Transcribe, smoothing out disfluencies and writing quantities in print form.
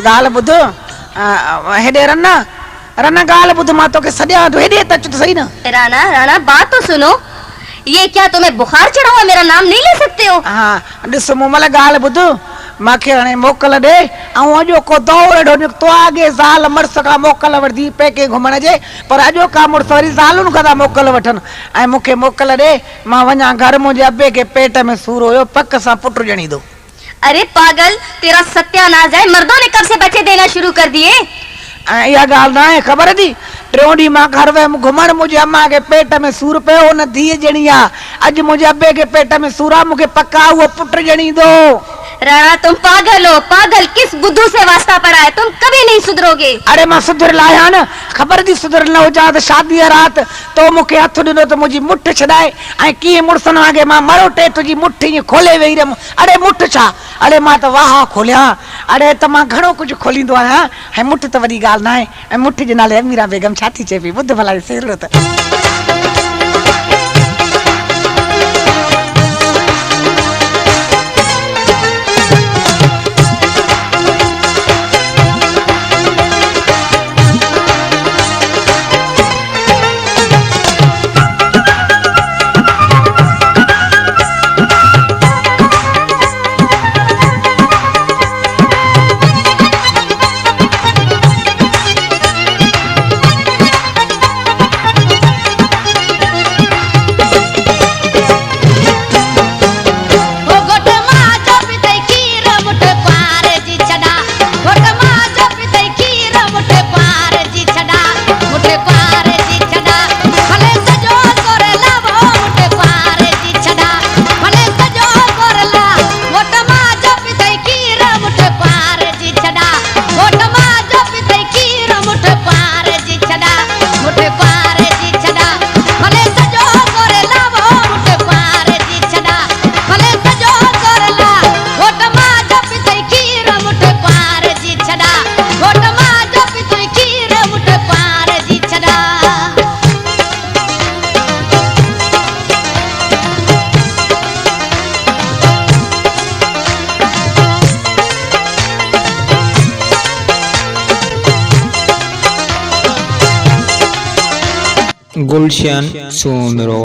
गाल बुध हेडे रन्ना रन्ना गाल बुध मां तो के सदिया तो हेडे तच तो सही ना। राणा राणा बात तो सुनो, ये क्या तुम्हें बुखार चढ़ा हुआ, मेरा नाम नहीं ले सकते हो? हाँ ॾिस मूं गाल बुध मांखे हाणे मोकल ॾे ऐं अॼो को दौड़ एॾो निकितो आगे ज़ाल मर्स खां मोकल वठंदी पेके घुमण जे, पर अॼो का मुड़ुस वरी ज़ालुनि खां था मोकल वठनि ऐं मूंखे मोकल ॾे मां वञा घर। मुंहिंजे अबे खे पेट में सूर हुयो, पक सां पुट ॼणी दो। अरे पागल, तेरा सत्यानाश है, मर्दों ने कब से बच्चे देना शुरू कर दिए? इहा ॻाल्हि न आहे ख़बर थी। टियों ॾींहुं मां घर वियमि घुमण, मुंहिंजे अम्मा खे पेट में सूर पियो, हुन धीअ ॼणी आहे। अॼु मुंहिंजे अबे खे पेट में सूर आहे, मूंखे पका उहो पुट ॼणी दो। राणा तुम पागल हो, पागल। किस बुद्धू से वास्ता पड़ा है, तुम कभी नहीं सुधरोगे। अरे मां सुधरियल आहियां न, ख़बर थी सुधरियल न हुजां त शादीअ राति तो मूंखे हथु ॾिनो त मुंहिंजी मुठ छॾाए ऐं कीअं मुड़ुसनि वांगुरु मां मरो टे तुंहिंजी मुठ ईअं खोले वेही रहियमि। अरे मुठ छा, अरे मां त वाह खोलियां, अरे त मां घणो कुझु खोलींदो आहियां। ऐं मुठ त वॾी ॻाल्हि न आहे। ऐं मुठ जे नाले अमीरा बेगम छा थी चए पई, ॿुध भला सेरो त गुलशन सोनरो।